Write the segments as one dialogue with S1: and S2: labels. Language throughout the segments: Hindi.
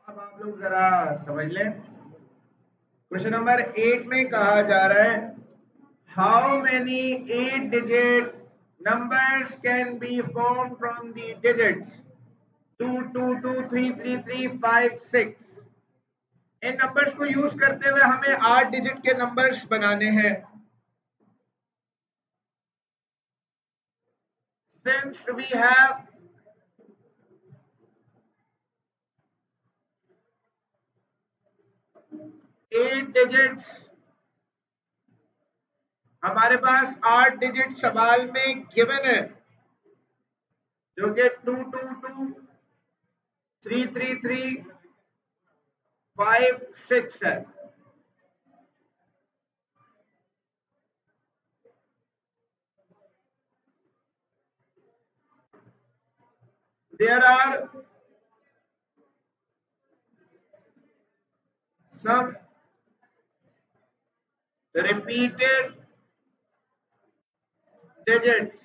S1: अब आप लोग जरा समझ लें। क्वेश्चन नंबर 8 में कहा जा रहा है how many 8 digit numbers can be formed from the digits 2 2 2 3 3 3 5 6। In numbers को यूज करते हुए हमें 8 डिजिट के नंबर्स बनाने हैं। Since we have 8 डिजिट्स, हमारे पास 8 डिजिट सवाल में गिवन है जो कि 2 2 2 3 3 3 5 6 है। There are some repeated digits।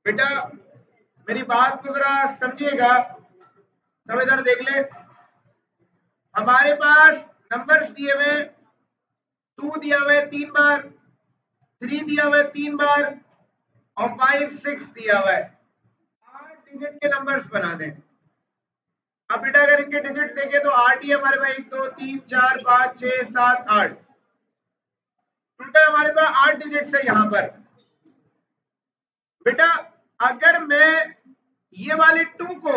S1: बेटा मेरी बात को जरा समझिएगा, सब इधर देख ले। हमारे पास नंबर्स दिए हुए 2 दिया हुआ है 3 बार, 3 दिया हुआ है 3 बार और 5 6 दिया हुआ है। 8 डिजिट के नंबर्स बनाने। अब बेटा अगर इनके डिजिट्स देखें तो 8 ही हमारे पास 1 2 3 4 5 6 7 8, टोटल हमारे पास 8 डिजिट्स है यहाँ पर। बेटा अगर मैं ये वाले 2 को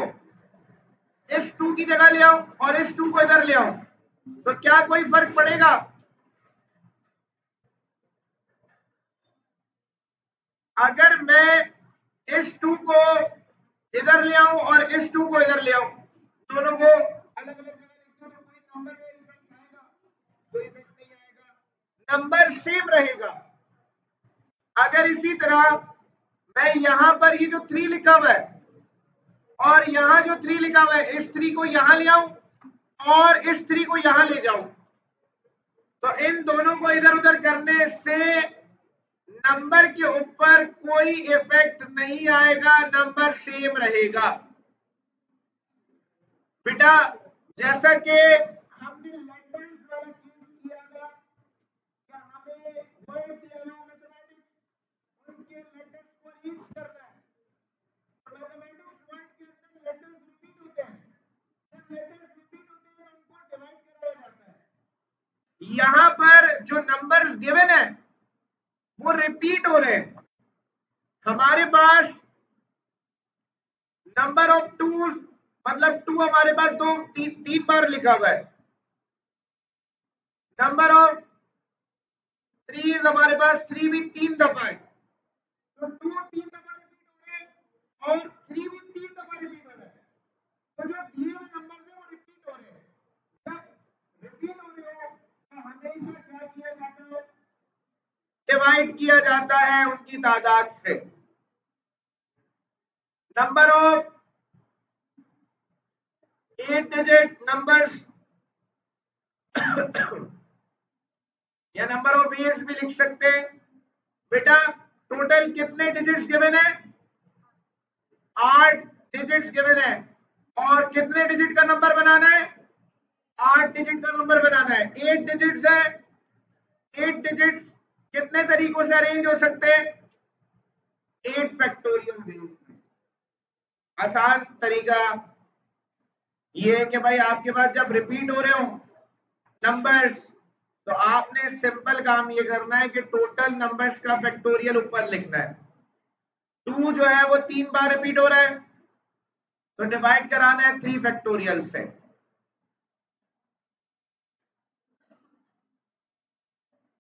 S1: इस 2 की जगह ले आऊं और इस 2 को इधर ले आऊं तो क्या कोई फर्क पड़ेगा? अगर मैं इस 2 को इधर ले आऊं और इस 2 को इधर ले आऊं, दोनों को अलग अलग जगह लिखूं तो कोई नंबर में इफेक्ट आएगा? कोई इफेक्ट नहीं आएगा, नंबर सेम रहेगा। अगर इसी तरह मैं यहां पर ये जो 3 लिखा हुआ है और यहां जो 3 लिखा हुआ है, इस 3 को यहां ले आऊं और इस 3 को यहां ले जाऊं तो इन दोनों को इधर उधर करने से नंबर के ऊपर कोई इफेक्ट नहीं आएगा, नंबर सेम रहेगा। बेटा जैसा कि हमने लेटर्स वाला केस किया था, क्या हमें वर्ड दिया है मैथमेटिक्स, उनके लेटर्स को रीड करना है। मैथमेटिक्स वर्ड के अंदर लेटर्स रिपीट होते हैं, जब लेटर्स रिपीट होते हैं उनको डिवाइड कराया जाता है। यहां पर जो नंबर्स गिवन है वो रिपीट हो रहे हैं। हमारे पास नंबर ऑफ टू मतलब 2 हमारे पास 2 3 बार लिखा हुआ है। नंबर ऑफ 3 हमारे पास 3 भी 3 दफा है, तो 2 3 दफा रिपीट हो रहे हैं और 3 भी 3 दफा रिपीट हो रहा है। तो जो दिए हुए नंबर है वो रिपीट हो रहे हैं। जब रिपीट हो रहे हैं तो हमेशा क्या किया जाता है? डिवाइड किया जाता है उनकी तादाद से। नंबर ऑफ 8 डिजिट नंबर्स या नंबर ऑफ बेस भी लिख सकते हैं। बेटा टोटल कितने डिजिट्स गिवन है? 8 डिजिट्स गिवन है और कितने डिजिट का नंबर बनाना है? 8 डिजिट का नंबर बनाना है। 8 डिजिट्स है, 8 डिजिट्स कितने तरीकों से अरेंज हो सकते हैं? 8 फैक्टोरियल बेस में। आसान तरीका ये है कि भाई आपके पास जब रिपीट हो रहे हो नंबर्स तो आपने सिंपल काम ये करना है कि टोटल नंबर्स का फैक्टोरियल ऊपर लिखना है। 2 जो है वो 3 बार रिपीट हो रहा है, तो डिवाइड कराना है 3 फैक्टोरियल से।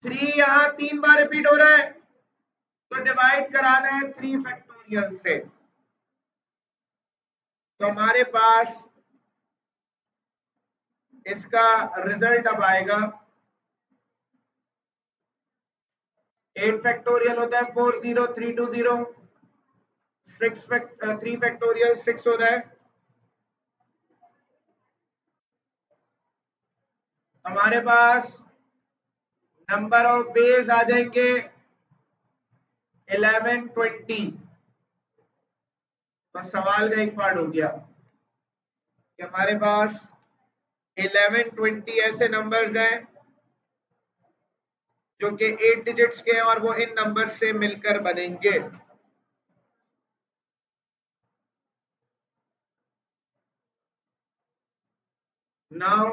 S1: 3 यहाँ 3 बार रिपीट हो रहा है, तो डिवाइड कराना है 3 फैक्टोरियल से। तो हमारे पास इसका रिजल्ट अब आएगा 8 फैक्टोरियल होता है 40320, 3 फैक्टोरियल 6 हो रहा है। हमारे पास नंबर ऑफ बेस आ जाएंगे 1120। तो सवाल का एक पार्ट हो गया कि हमारे पास 1120 ऐसे नंबर्स हैं जो कि 8 डिजिट्स के हैं और वो इन नंबर से मिलकर बनेंगे। Now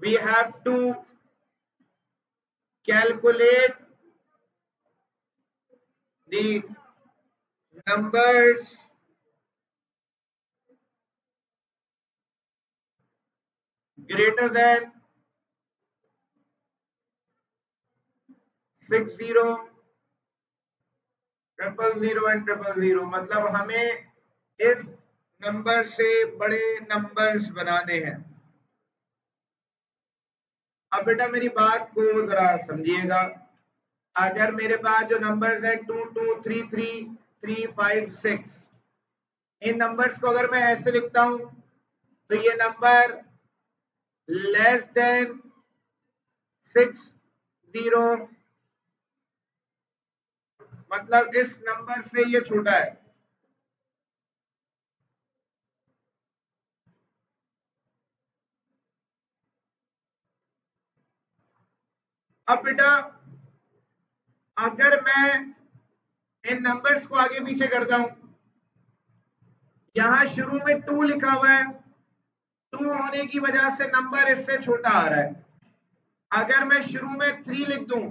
S1: we have to calculate the numbers greater than 60, 000 and 000। मतलब हमें इस नंबर से बड़े नंबर्स बनाने हैं। अब बेटा मेरी बात को जरा समझिएगा। अगर मेरे पास जो नंबर्स हैं 2 2 3 3 3 5 6, इन नंबर्स को अगर मैं ऐसे लिखता हूं तो ये नंबर लेस देन 60, मतलब इस नंबर से ये छोटा है। अब बेटा अगर मैं इन नंबर्स को आगे पीछे करता हूं, यहां शुरू में 2 लिखा हुआ है, 2 होने की वजह से नंबर इससे छोटा आ रहा है। अगर मैं शुरू में 3 लिख दूं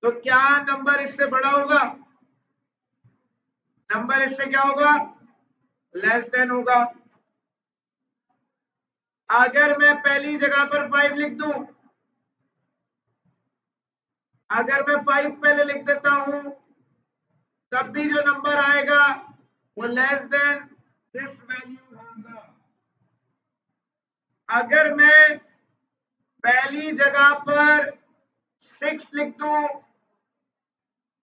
S1: तो क्या नंबर इससे बड़ा होगा? नंबर इससे क्या होगा? लेस देन होगा। अगर मैं पहली जगह पर 5 लिख दूं, अगर मैं 5 पहले लिख देता हूं, तब भी जो नंबर आएगा वो लेस देन दिस वैल्यू होगा। अगर मैं पहली जगह पर 6 लिख दूं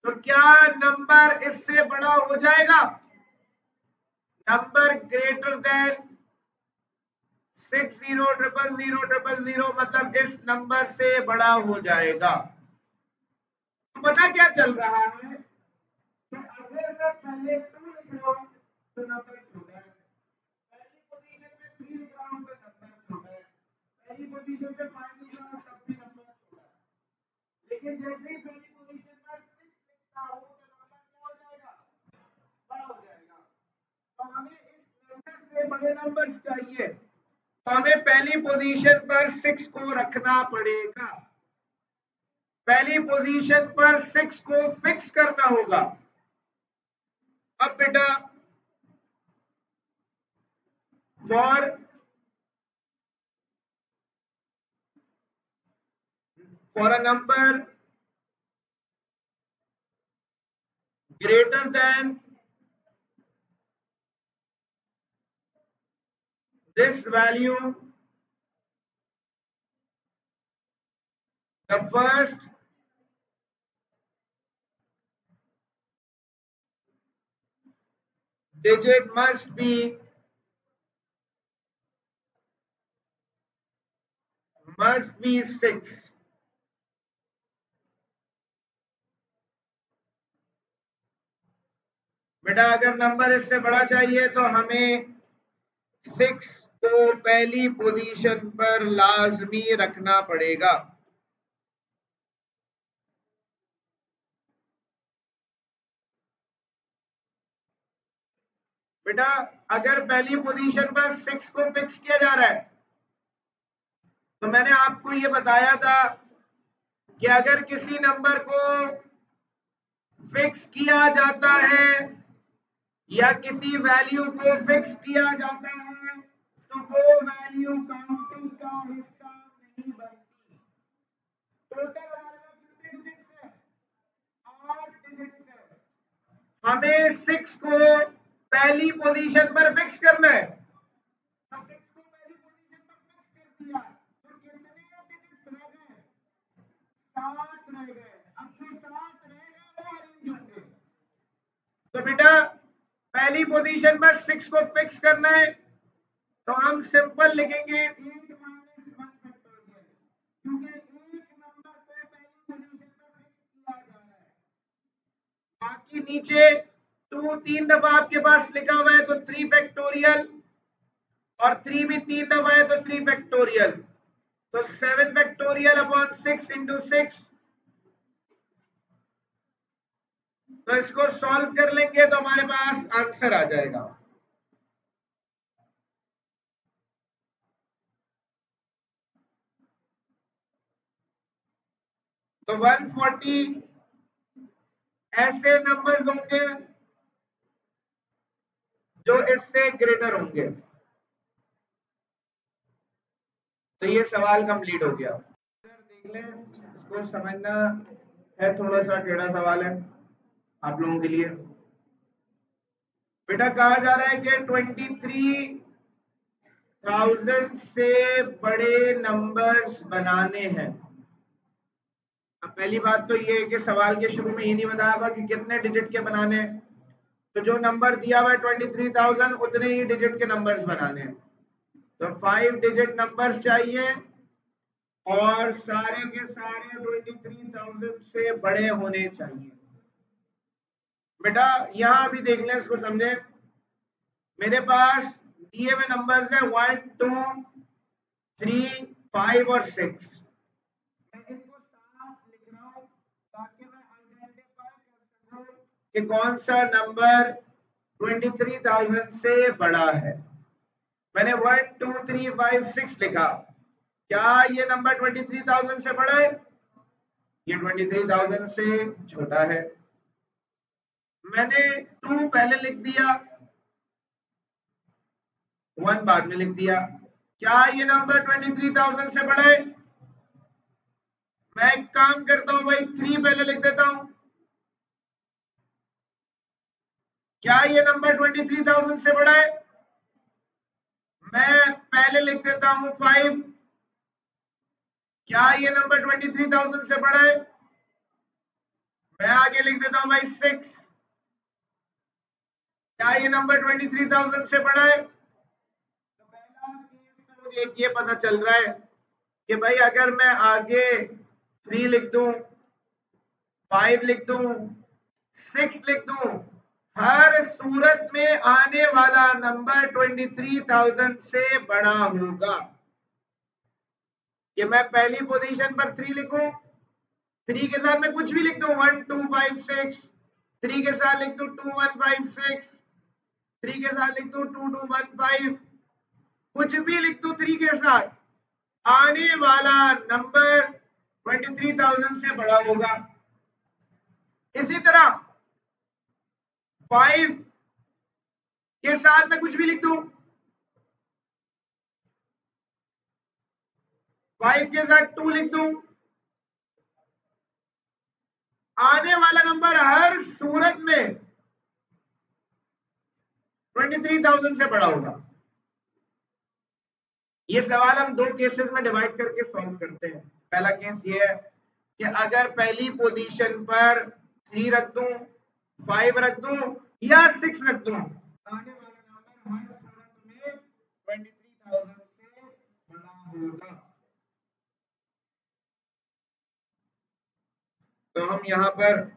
S1: तो क्या नंबर इससे बड़ा हो जाएगा? नंबर ग्रेटर देन 60000000, मतलब इस नंबर से बड़ा हो जाएगा। तो पता क्या चल रहा है कि अगर मैं पहले 2 लिख रहा हूं तो नंबर छोटा है, पहली पोजीशन में 3 लिख रहा हूं तो नंबर छोटा है, पहली पोजीशन पे 5 लिख रहा हूं तब भी नंबर छोटा है। लेकिन जैसे ही पहली पोजीशन पर 6 लिखता हूं तो नंबर क्या हो जाएगा? बड़ा हो जाएगा। तो हमें इस नंबर से बड़े नंबर्स चाहिए, तो हमें पहली पोजीशन पर 6 को रखना पड़ेगा। पहली पोजीशन पर 6 को फिक्स करना होगा। अब बेटा for a number greater than this value, the first digit must be 6। बेटा अगर नंबर इससे बड़ा चाहिए तो हमें 6 को पहली पोजीशन पर लाजमी रखना पड़ेगा। बेटा अगर पहली पोजीशन पर 6 को फिक्स किया जा रहा है तो मैंने आपको ये बताया था कि अगर किसी नंबर को फिक्स किया जाता है या किसी वैल्यू को फिक्स किया जाता है तो वो वैल्यू काउंटिंग का हिस्सा नहीं बनती। टोटल हमारे पास कितने डिजिट्स है? 8 डिजिट्स है। हमें 6 को पहली पोजीशन पर फिक्स करना है। तो 6 को पहली पोजीशन पर फिक्स कर दिया तो कितने डिजिट्स रह गए? 7 रह गए। अब जो 7 रह गए वो अरेंज होंगे। तो बेटा पहली पोजीशन पर 6 को फिक्स करना है तो हम सिंपल लिखेंगे 8 माइनस 1 फैक्टोरियल, क्योंकि एक नंबर को पहली पोजीशन पर फिक्स किया जा रहा है। बाकी नीचे 2 3 दफा आपके पास लिखा हुआ है तो 3 फैक्टोरियल और 3 भी 3 दफा है तो 3 फैक्टोरियल, तो 7 फैक्टोरियल अपॉन 6 इंटू 6। तो इसको सॉल्व कर लेंगे तो हमारे पास आंसर आ जाएगा। तो 140 ऐसे नंबर्स होंगे जो इससे ग्रेटर होंगे। तो ये सवाल कंप्लीट हो गया। देख लें, इसको समझना है, थोड़ा सा टेढ़ा सवाल है आप लोगों के लिए। बेटा कहा जा रहा है कि 23,000 से बड़े नंबर्स बनाने हैं। अब पहली बात तो ये है कि सवाल के शुरू में ही नहीं बताया हुआ कि कितने डिजिट के बनाने हैं। तो जो नंबर दिया हुआ है 23,000 उतने ही डिजिट के नंबर्स बनाने हैं। तो 5 डिजिट नंबर्स चाहिए और सारे के सारे 23,000 से बड़े होने चाहिए। बेटा यहां अभी देख लें, इसको समझे। मेरे पास दिए हुए नंबर्स है 1 2 3 5 और 6। मैं इनको साथ लिख रहा हूं ताकि मैं आइडेंटिफाई कर सकूं कि कौन सा नंबर 23,000 से बड़ा है। मैंने 1 2 3 5 6 लिखा। क्या ये नंबर 23,000 से बड़ा है? ये 23,000 से छोटा है। मैंने 2 पहले लिख दिया, 1 बाद में लिख दिया। क्या ये नंबर 23,000 से बड़ा है? मैं एक काम करता हूं भाई, 3 पहले लिख देता हूं। क्या ये नंबर 23,000 से बड़ा है? मैं पहले लिख देता हूं 5। क्या ये नंबर 23,000 से बड़ा है? मैं आगे लिख देता हूं भाई 6। क्या ये नंबर 23,000 से बड़ा है? तो पहला केस में मुझे एक ये पता चल रहा है कि भाई अगर मैं आगे 3 लिख दूं, 5 लिख दूं, 6 लिख दूं, हर सूरत में आने वाला नंबर 23,000 से बड़ा होगा। कि मैं पहली पोजीशन पर 3 लिखूं, 3 के साथ मैं कुछ भी लिख दूं, 1 2 5 6, 3 के साथ लिख दूं 2 1 5 6, 3 के साथ लिख दूं 2 2 1 5, कुछ भी लिख दूं 3 के साथ, आने वाला नंबर 23,000 से बड़ा होगा। इसी तरह 5 के साथ मैं कुछ भी लिख दूं, 5 के साथ 2 लिख दूं, आने वाला नंबर हर सूरत में 23,000 से बड़ा होगा। ये सवाल हम 2 केसेस में डिवाइड करके सॉल्व करते हैं। पहला केस ये है कि अगर पहली पोजीशन पर 3 रख दूं, 5 रख दूं या 6 रख दूं, आने वाला नंबर हर सूरत में 23,000 से बड़ा होगा। तो हम यहां पर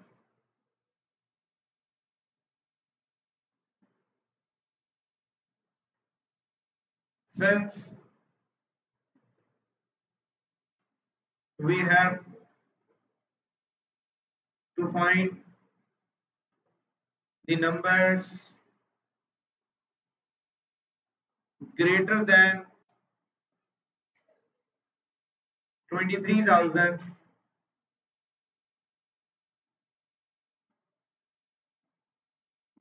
S1: since we have to find the numbers greater than 23,000,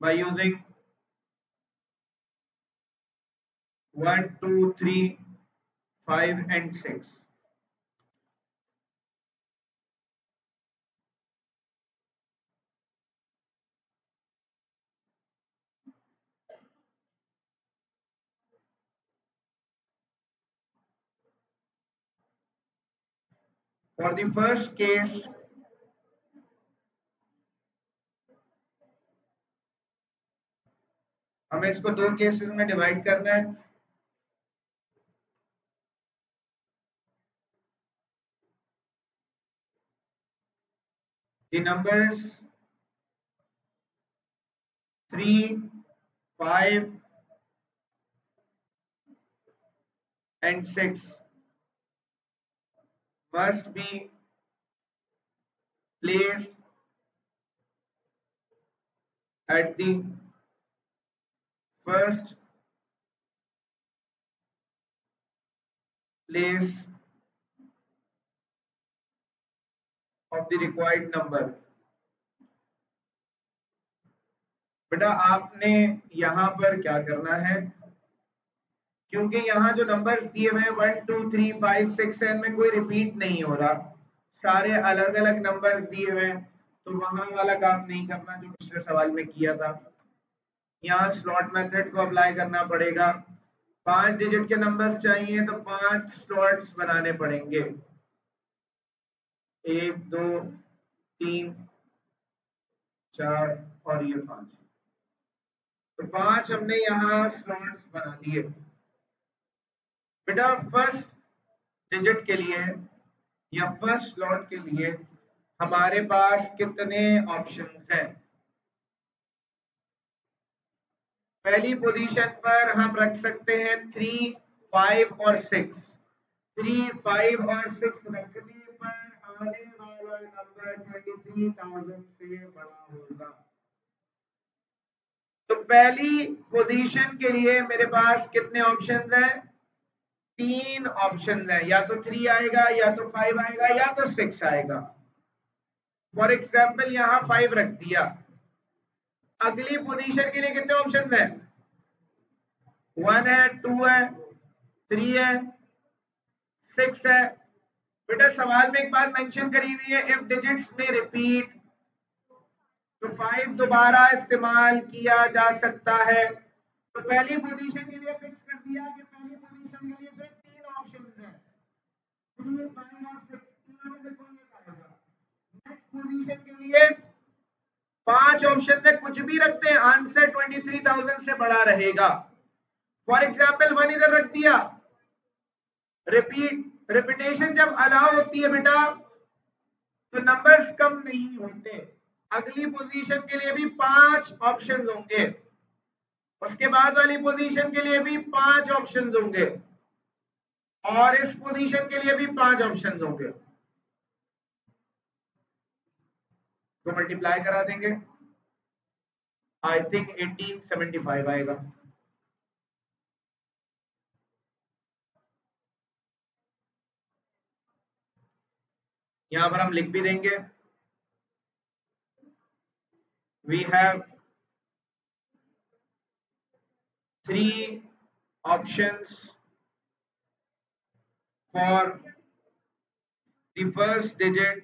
S1: by using 1, 2, 3, 5 and 6. For the first case, हमें इसको दो केसेस में डिवाइड करना है. The numbers 3, 5 and 6 must be placed at the first place of the required number. बेटा आपने यहां पर क्या करना है, क्योंकि यहाँ जो नंबर्स दिए हुए हैं 1, 2, 3, 5, 6 में कोई रिपीट नहीं हो रहा, सारे अलग अलग नंबर्स दिए हुए हैं, तो वहां वाला काम नहीं करना जो पिछले सवाल में किया था. यहाँ स्लॉट मेथड को अप्लाई करना पड़ेगा. 5 डिजिट के नंबर्स चाहिए तो 5 स्लॉट्स बनाने पड़ेंगे. 1, 2, 3, 4 और ये 5. तो 5 हमने यहाँ स्लॉट्स बना दिए. बेटा फर्स्ट डिजिट के लिए या फर्स्ट स्लॉट के लिए हमारे पास कितने ऑप्शंस हैं? पहली पोजीशन पर हम रख सकते हैं 3, 5 और 6. 3, 5 और 6 रखने पर आने वाला नंबर 23,000 से बड़ा होगा. तो पहली पोजीशन के लिए मेरे पास कितने ऑप्शंस हैं? 3 ऑप्शंस हैं. या तो 3 आएगा, या तो 5 आएगा, या तो 6 आएगा. फॉर एग्जाम्पल यहाँ 5 रख दिया. अगली पोजीशन के लिए कितने ऑप्शंस हैं? 1 है, 2 है, 3 है, 6 है. बेटा सवाल में एक बात मेंशन करी हुई है, इफ डिजिट्स में रिपीट, तो 5 दोबारा इस्तेमाल किया जा सकता है. तो पहली पोजीशन के लिए फिक्स कर दिया कि पहली पोजीशन के लिए फिर 3 ऑप्शंस हैं, 3, 5 और 6. तीनों में से कोई एक आएगा. नेक्स्ट पोजीशन के लिए 5 ऑप्शन है, कुछ भी रखते हैं, आंसर 23,000 से बड़ा रहेगा. फॉर एग्जाम्पल 1 इधर रख दिया. रिपीटेशन जब अलाउ होती है बेटा तो नंबर्स कम नहीं होते. अगली पोजीशन के लिए भी 5 ऑप्शंस होंगे, उसके बाद वाली पोजीशन के लिए भी 5 ऑप्शंस होंगे, और इस पोजीशन के लिए भी 5 ऑप्शंस होंगे. तो मल्टीप्लाई करा देंगे, आई थिंक 1875 आएगा. यहां पर हम लिख भी देंगे, we have 3 options for the first digit,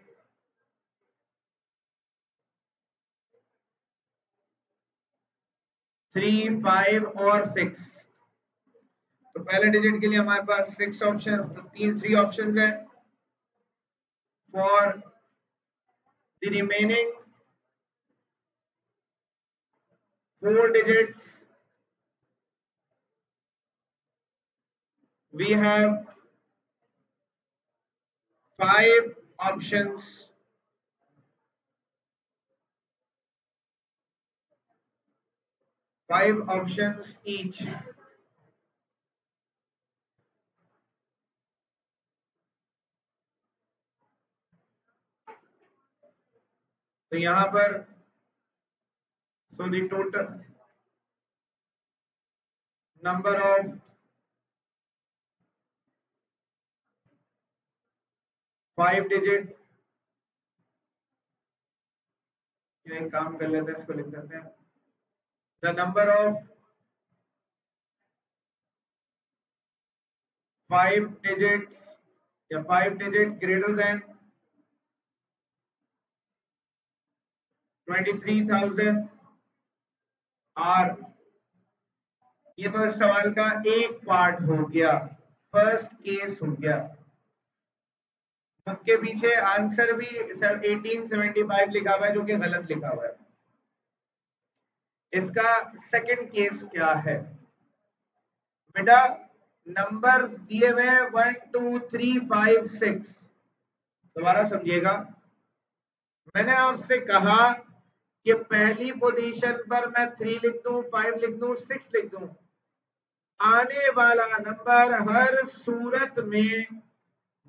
S1: 3, 5 और 6. तो पहले डिजिट के लिए हमारे पास 6 ऑप्शन, तो 3 ऑप्शन है. For the remaining 4 digits we have 5 options. 5 options each. तो यहां पर so the total number of 5 digit, एक काम कर लेते हैं, इसको लिख देते हैं the number of 5 digits या 5 digit greater than 23,000 आर। ये तो इस सवाल का एक पार्ट हो गया, फर्स्ट केस हो गया। बुक के पीछे आंसर भी 1875 लिखा हुआ है, जो कि गलत लिखा हुआ है। इसका सेकंड केस क्या है बेटा? नंबर्स दिए हुए 1 2 3 5 6। दोबारा समझिएगा, मैंने आपसे कहा कि पहली पोजीशन पर मैं 3 लिख दूं, 5 लिख दूं, 6 लिख दूं, आने वाला नंबर हर सूरत में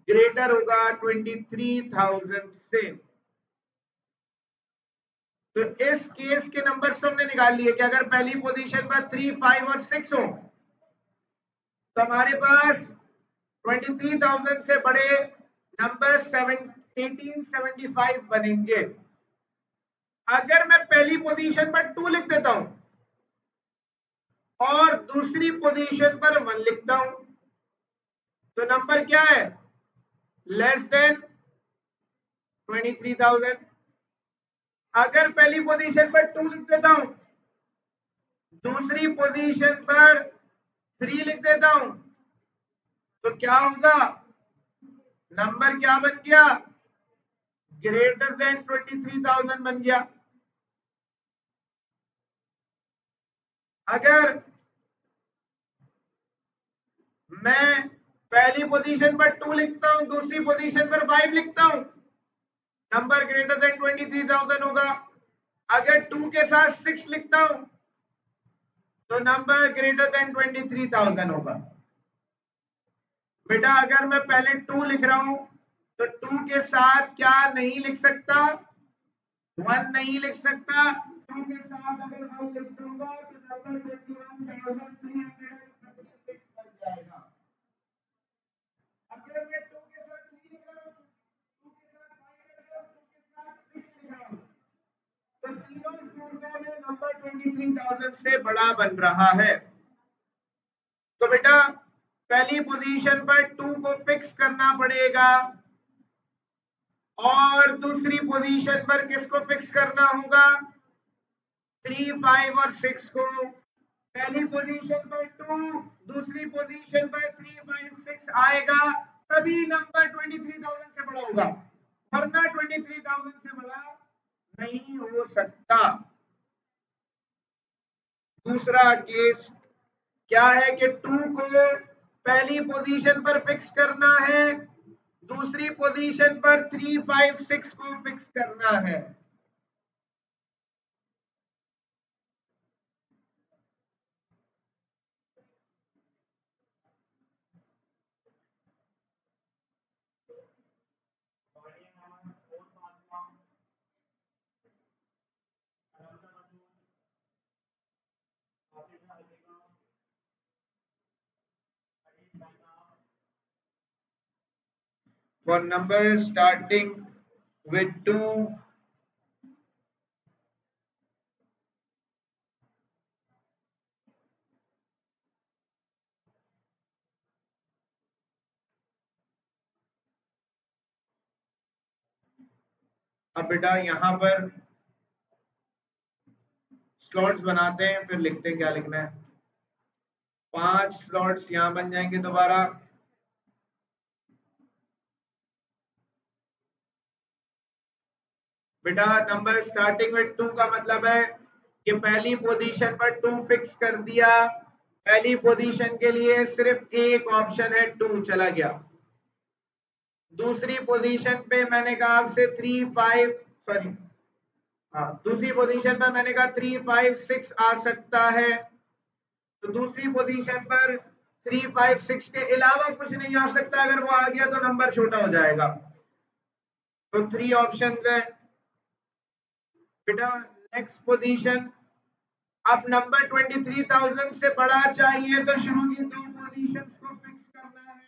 S1: ग्रेटर होगा 23,000 से। तो इस केस के नंबर्स तो हमने निकाल लिए कि अगर पहली पोजीशन पर 3, 5 और 6 हो तो हमारे पास 23,000 से बड़े नंबर 1875 बनेंगे। अगर मैं पहली पोजीशन पर 2 लिख देता हूं और दूसरी पोजीशन पर 1 लिखता हूं तो नंबर क्या है? Less than 23,000। अगर पहली पोजीशन पर 2 लिख देता हूं, दूसरी पोजीशन पर 3 लिख देता हूं तो क्या होगा? नंबर क्या बन गया? ग्रेटर देन 23,000 बन गया। अगर मैं पहली पोजीशन पर 2 लिखता हूं, दूसरी पोजीशन पर 5 लिखता हूं, नंबर ग्रेटर देन 23,000 होगा। अगर 2 के साथ 6 लिखता हूं तो नंबर ग्रेटर देन 23,000 होगा। बेटा अगर मैं पहले 2 लिख रहा हूं तो 2 के साथ क्या नहीं लिख सकता? 1 नहीं लिख सकता। 2 के साथ अगर 1 लिख दूंगा तो नंबर 21,336 बन जाएगा। अगर मैं 2 के साथ 3 लिख रहा हूं, 2 के साथ 5 लिख रहा हूं, 2 के साथ 6 लिख रहा हूं तो तीनों सूरतों में नंबर 23,000 से बड़ा बन रहा है। तो बेटा पहली पोजीशन पर 2 को फिक्स करना पड़ेगा और दूसरी पोजीशन पर किसको फिक्स करना होगा? 3, 5 और 6 को। पहली पोजीशन पर 2, दूसरी पोजीशन पर 3, 5, 6 आएगा तभी नंबर 23,000 से बड़ा होगा, वरना 23,000 से बड़ा नहीं हो सकता। दूसरा केस क्या है कि 2 को पहली पोजीशन पर फिक्स करना है, दूसरी पोजीशन पर 3, 5, 6 को फिक्स करना है। For numbers starting with 2, अब बेटा यहां पर स्लॉट्स बनाते हैं, फिर लिखते हैं क्या लिखना है। 5 स्लॉट्स यहां बन जाएंगे दोबारा। बेटा नंबर स्टार्टिंग में 2 का मतलब है कि पहली पोजीशन पर 2 फिक्स कर दिया। पहली पोजीशन के लिए सिर्फ एक ऑप्शन है 2, चला गया। दूसरी पोजीशन पे मैंने कहा आपसे 3, 5 सॉरी हाँ, दूसरी पोजीशन पर मैंने कहा 3, 5, 6 आ सकता है। तो दूसरी पोजीशन पर 3, 5, 6 के अलावा कुछ नहीं आ सकता। अगर वो आ गया तो नंबर छोटा हो जाएगा। तो 3 ऑप्शंस है बेटा। नेक्स्ट पोजीशन, अब नंबर 23,000 से बड़ा चाहिए तो शुरू की 2 पोजीशंस को फिक्स करना है।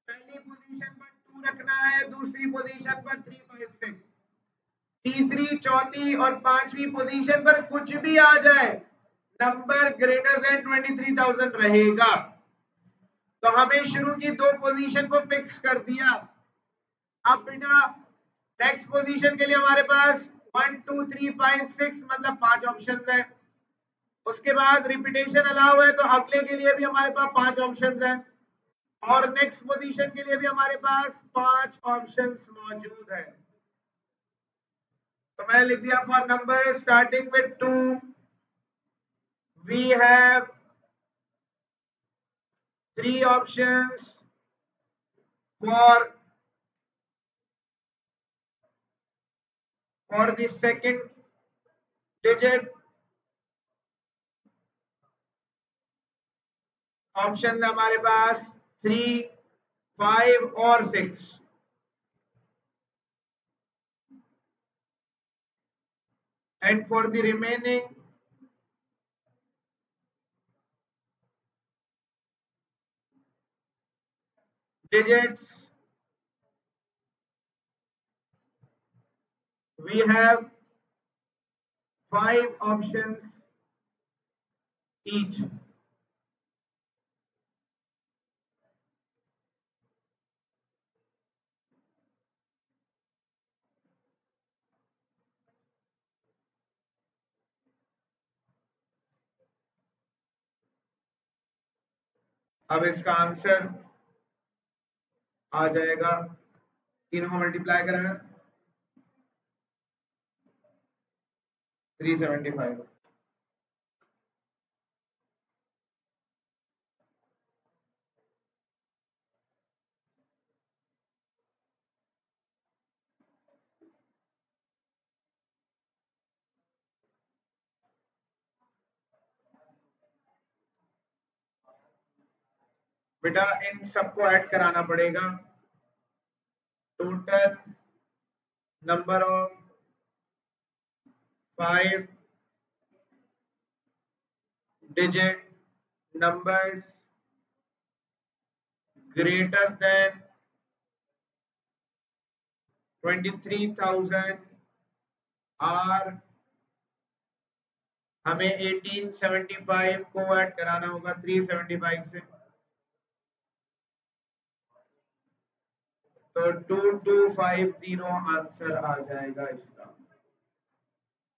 S1: पहली पोजीशन पर 2 रखना है, दूसरी पोजीशन पर 3, 5, 6। तीसरी, चौथी और पांचवी पोजीशन पर कुछ भी आ जाए नंबर ग्रेटर देन 23,000 रहेगा। तो हमें शुरू की 2 पोजीशन को फिक्स कर दिया। अब बेटा नेक्स्ट पोजीशन के लिए हमारे पास 1 2 3 5 6 मतलब 5 ऑप्शंस है। उसके बाद रिपीटेशन अलाउ है, तो अगले के लिए भी हमारे पास 5 ऑप्शंस हैं और नेक्स्ट पोजीशन के लिए भी हमारे पास 5 ऑप्शंस मौजूद है। तो मैं लिख दिया for number starting with 2 we have 3 options for the second digit. Option हमारे पास 3 5 और 6। and for the remaining digits we have 5 options each. अब इसका आंसर आ जाएगा, तीनों को मल्टीप्लाई करना 375। बेटा इन सबको ऐड कराना पड़ेगा। Total number of 5 digit numbers greater than 23,000 are हमें 1875 को ऐड कराना होगा 375 से। तो 2250 आंसर आ जाएगा इसका।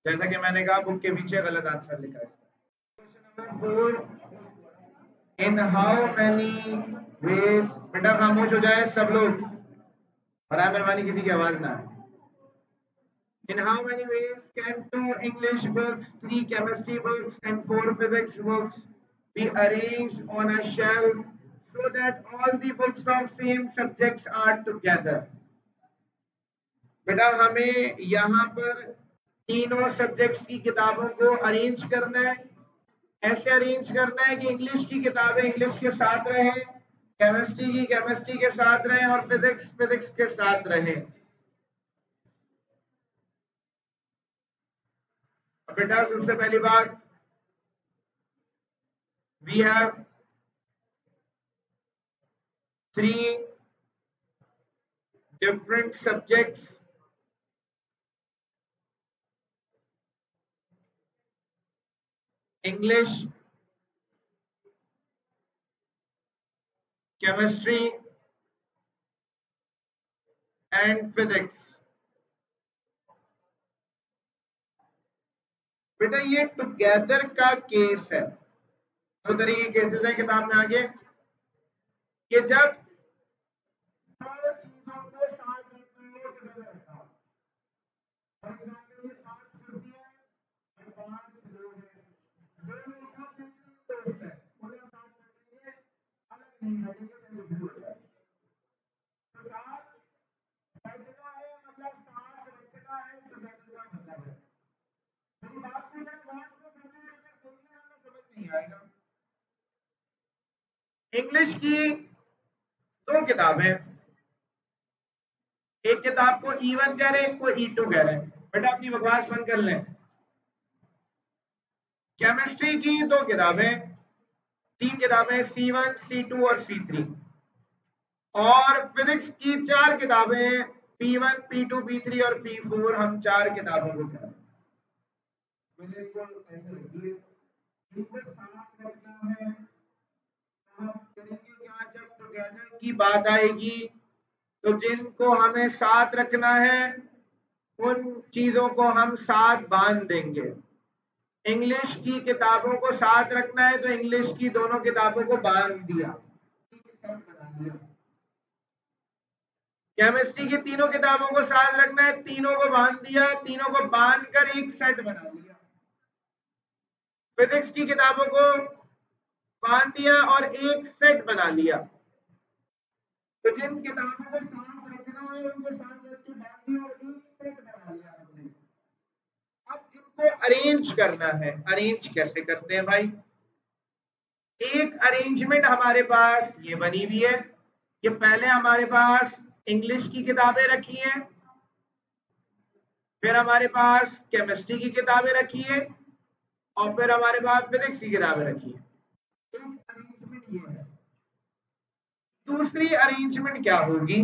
S1: जैसा कि मैंने कहा बुक के पीछे गलत आंसर लिखा है। Question number 4 in how many ways, बेटा खामोश हो जाए सब लोग, बराबर मेहरबानी किसी की आवाज ना है। In how many ways can 2 English books, 3 chemistry books and 4 physics books be arranged on a shelf so that all the books of same subjects are together? बेटा हमें यहाँ पर तीनों सब्जेक्ट्स की किताबों को अरेंज करना है। ऐसे अरेंज करना है कि इंग्लिश की किताबें इंग्लिश के साथ रहें, केमिस्ट्री की केमिस्ट्री के साथ रहें और फिजिक्स फिजिक्स के साथ रहें। बेटा सबसे पहली बात, we have 3 different subjects English, chemistry and physics। बेटा ये टुगेदर का केस है। 2 तरह के केसेस है किताब में आगे, कि जब दो चीजों को साथ रखना हो टुगेदर रखा। फॉर एग्जांपल ये 5 कुर्सियां और 5 लोग हैं, दोनों का दोस्त है, उन्हें साथ रखेंगे, अलग नहीं रखेंगे, कंफ्यूज हो जाए। तो साथ बैठना है मतलब साथ रखना है, टुगेदर का मतलब है। मेरी बात को जरा गौर से समझो, अगर बोलने वाला समझ नहीं आएगा। इंग्लिश की 2 किताबें, एक किताब को E1 कह रहे हैं, एक को E2 कह रहे हैं। बेटा अपनी बकवास बंद कर लें। केमिस्ट्री की 2 किताबें, 3 किताबें C1 C2 और C3, और फिजिक्स की 4 किताबें P1 P2 P3 और P4। हम 4 किताबों को कह रहे हैं। इनको साथ रखना है। आप करेंगे क्या जब टुगेदर की बात आएगी, तो जिनको हमें साथ रखना है उन चीजों को हम साथ बांध देंगे। इंग्लिश की किताबों को साथ रखना है तो इंग्लिश की दोनों किताबों को बांध दिया, केमिस्ट्री की तीनों किताबों को साथ रखना है, तीनों को बांध दिया, तीनों को बांध कर एक सेट बना लिया। फिजिक्स की किताबों को बांध दिया और एक सेट बना लिया। तो जिन किताबों को साथ रखना है उनको साथ रख के बांध दिया और एक सेट बना लिया हमने। अब इनको अरेंज करना है। अरेंज कैसे करते हैं भाई? एक अरेंजमेंट हमारे पास ये बनी हुई है कि पहले हमारे पास इंग्लिश की किताबें रखी हैं, फिर हमारे पास केमिस्ट्री की किताबें रखी है और फिर हमारे पास फिजिक्स की किताबें रखी है। एक अरेंजमेंट ये है। दूसरी अरेंजमेंट क्या होगी?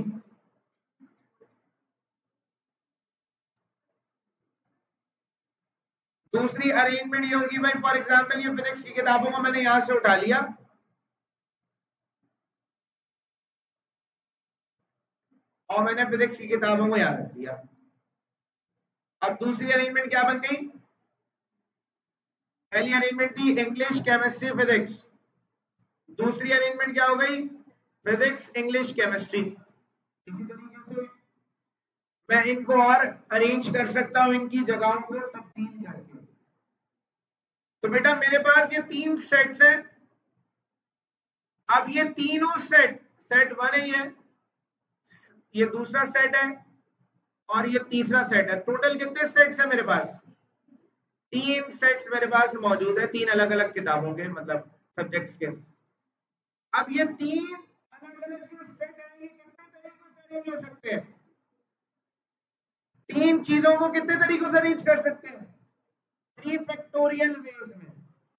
S1: दूसरी अरेंजमेंट ये होगी भाई, फॉर एग्जांपल ये फिजिक्स की किताबों को मैंने यहां से उठा लिया और मैंने फिजिक्स की किताबों को यहां रख दिया। अब दूसरी अरेंजमेंट क्या बन गई? पहली अरेंजमेंट थी इंग्लिश केमिस्ट्री फिजिक्स, दूसरी अरेंजमेंट क्या हो गई? Physics English chemistry. इसी तरीके से मैं इनको और अरेंज कर सकता हूं, इनकी जगहों को तब्दील करके। तो बेटा मेरे पास ये तीन सेट्स हैं। अब ये तीनों सेट, सेट वन है ये दूसरा सेट है और ये तीसरा सेट है। टोटल कितने सेट्स है मेरे पास? तीन सेट्स मेरे पास मौजूद है, तीन अलग अलग किताबों के, मतलब सब्जेक्ट्स के। अब ये तीन अलग अलग जो सेट है ये कितने तरीकों से अरेंज हो सकते हैं? तीन चीजों को कितने तरीकों से अरेंज कर सकते हैं? 3 फैक्टोरियल वेज में।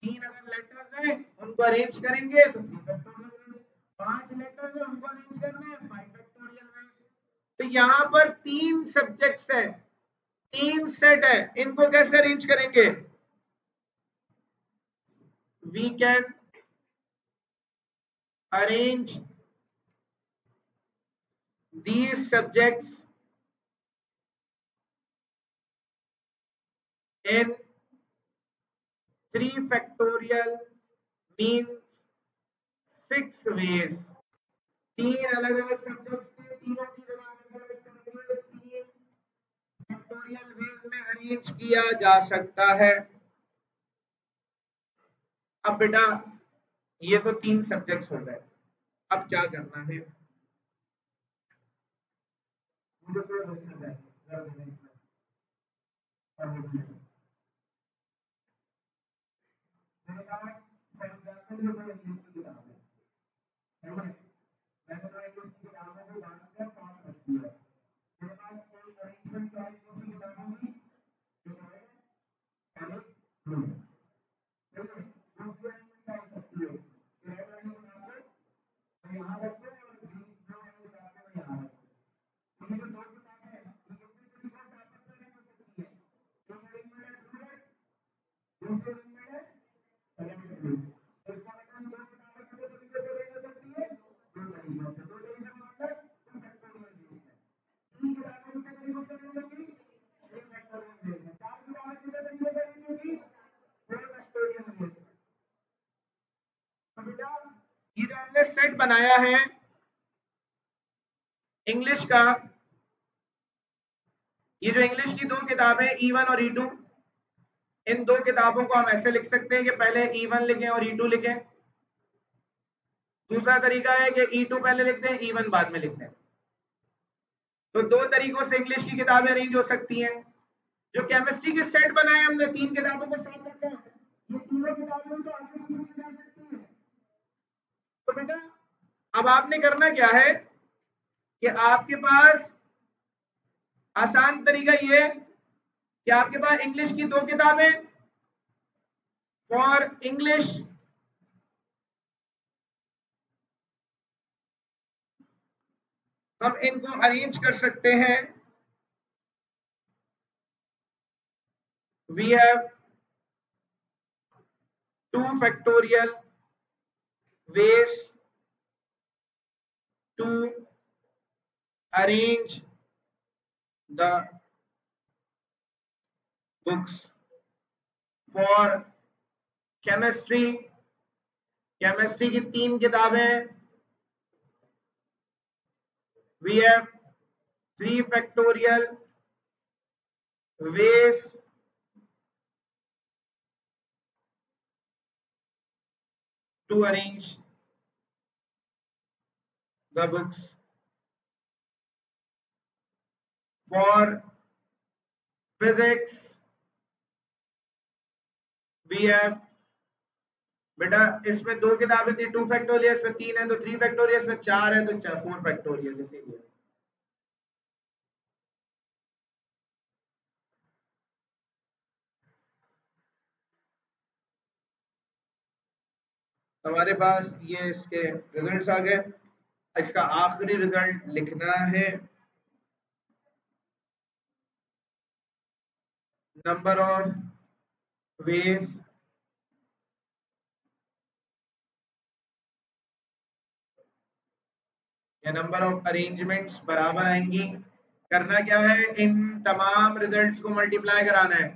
S1: तीन अगर लेटर्स हैं उनको अरेंज करेंगे तो 3 फैक्टोरियल वेज, 5 लेटर्स हैं उनको अरेंज करना है 5 फैक्टोरियल वेज। तो यहाँ पर तीन सब्जेक्ट्स हैं, तीन सेट है, इनको कैसे अरेंज करेंगे? We can arrange these subjects in 3 factorial means 6 ways। तीन अलग अलग सब्जेक्ट्स के तीनों की जगह अलग अलग करके 3 फैक्टोरियल वेज में अरेंज किया जा सकता है। अब बेटा ये तो तीन सब्जेक्ट्स हो गए, अब क्या करना है? मुझे तो मेरे पास फॉर एग्जांपल ये इंग्लिश की किताब है, मैंने तो इंग्लिश की किताबों को बांध कर साथ रख दिया। मेरे पास कोई अरेंजमेंट क्या है इंग्लिश की किताबों की? जो है पहले ब्लू, ठीक है। दूसरी अरेंजमेंट क्या हो सकती है? रेड वाली किताब को यहाँ रख दो और ग्रीन ब्लू वाली किताब को यहाँ रख दो। ये जो दो किताबें हैं ये कितने तरीकों से आपस में अरेंज हो सकती है? एक अरेंजमेंट है ब्लू रेड, दूसरी अरेंजमेंट है रेड ब्लू। इसका मतलब दो किताबें कितने तरीके से अरेंज हो सकती है? दो तरीकों से। दो तरीके का मतलब टू फैक्टोरियल बेस में। तीन किताबें कितने तरीकों से अरेंज होगी? 3 फैक्टोरियल बेस में। चार किताबें कितने तरीके से अरेंज होगी? 4 फैक्टोरियल बेस में। तो बेटा ये जो हमने सेट बनाया है इंग्लिश का, ये जो इंग्लिश की दो किताबें E1 और E2, इन दो किताबों को हम ऐसे लिख सकते हैं कि पहले E1 लिखें और E2 लिखें। दूसरा तरीका है कि E2 पहले लिखते हैं, E1 बाद में लिखते हैं। तो दो तरीकों से इंग्लिश की किताबें अरेंज हो सकती हैं। जो केमिस्ट्री के सेट बनाए हमने, तीन किताबों को साथ रखा है, ये तीनों किताबें तो आगे पीछे की जा सकती हैं। तो बेटा अब आपने करना क्या है कि आपके पास आसान तरीका ये है कि आपके पास इंग्लिश की दो किताबें, फॉर इंग्लिश हम इनको अरेंज कर सकते हैं। We have 2 factorial ways to arrange the books for chemistry. Chemistry की 3 किताबें. We have 3 factorial ways to arrange the books. For physics we have, बेटा इसमें 2 किताबें थी 2 फैक्टोरियल, इसमें 3 है तो 3 फैक्टोरियल, इसमें 4 है तो 4 फैक्टोरियल. इसीलिए हमारे पास ये इसके रिजल्ट्स आ गए. इसका आखिरी रिजल्ट लिखना है. नंबर ऑफ वेज या नंबर ऑफ अरेंजमेंट्स बराबर आएंगी. करना क्या है, इन तमाम रिजल्ट्स को मल्टीप्लाई कराना है.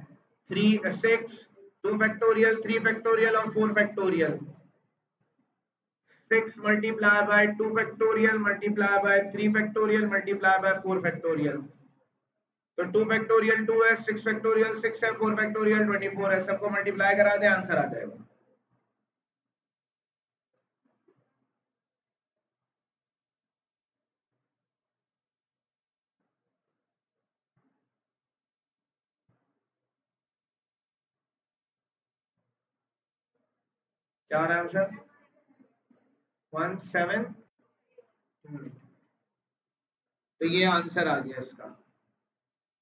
S1: 3 6 2 फैक्टोरियल 3 फैक्टोरियल और 4 factorial. 6 multiplied by 2 factorial multiplied by 3 factorial multiplied by 4 factorial. तो 2 फैक्टोरियल 2 है, 6 फैक्टोरियल 6 है, 4 फैक्टोरियल 24 है. सबको मल्टीप्लाई करा दे, आंसर आ जाएगा. क्या आ रहा है आंसर? 17. तो ये आंसर आ गया इसका.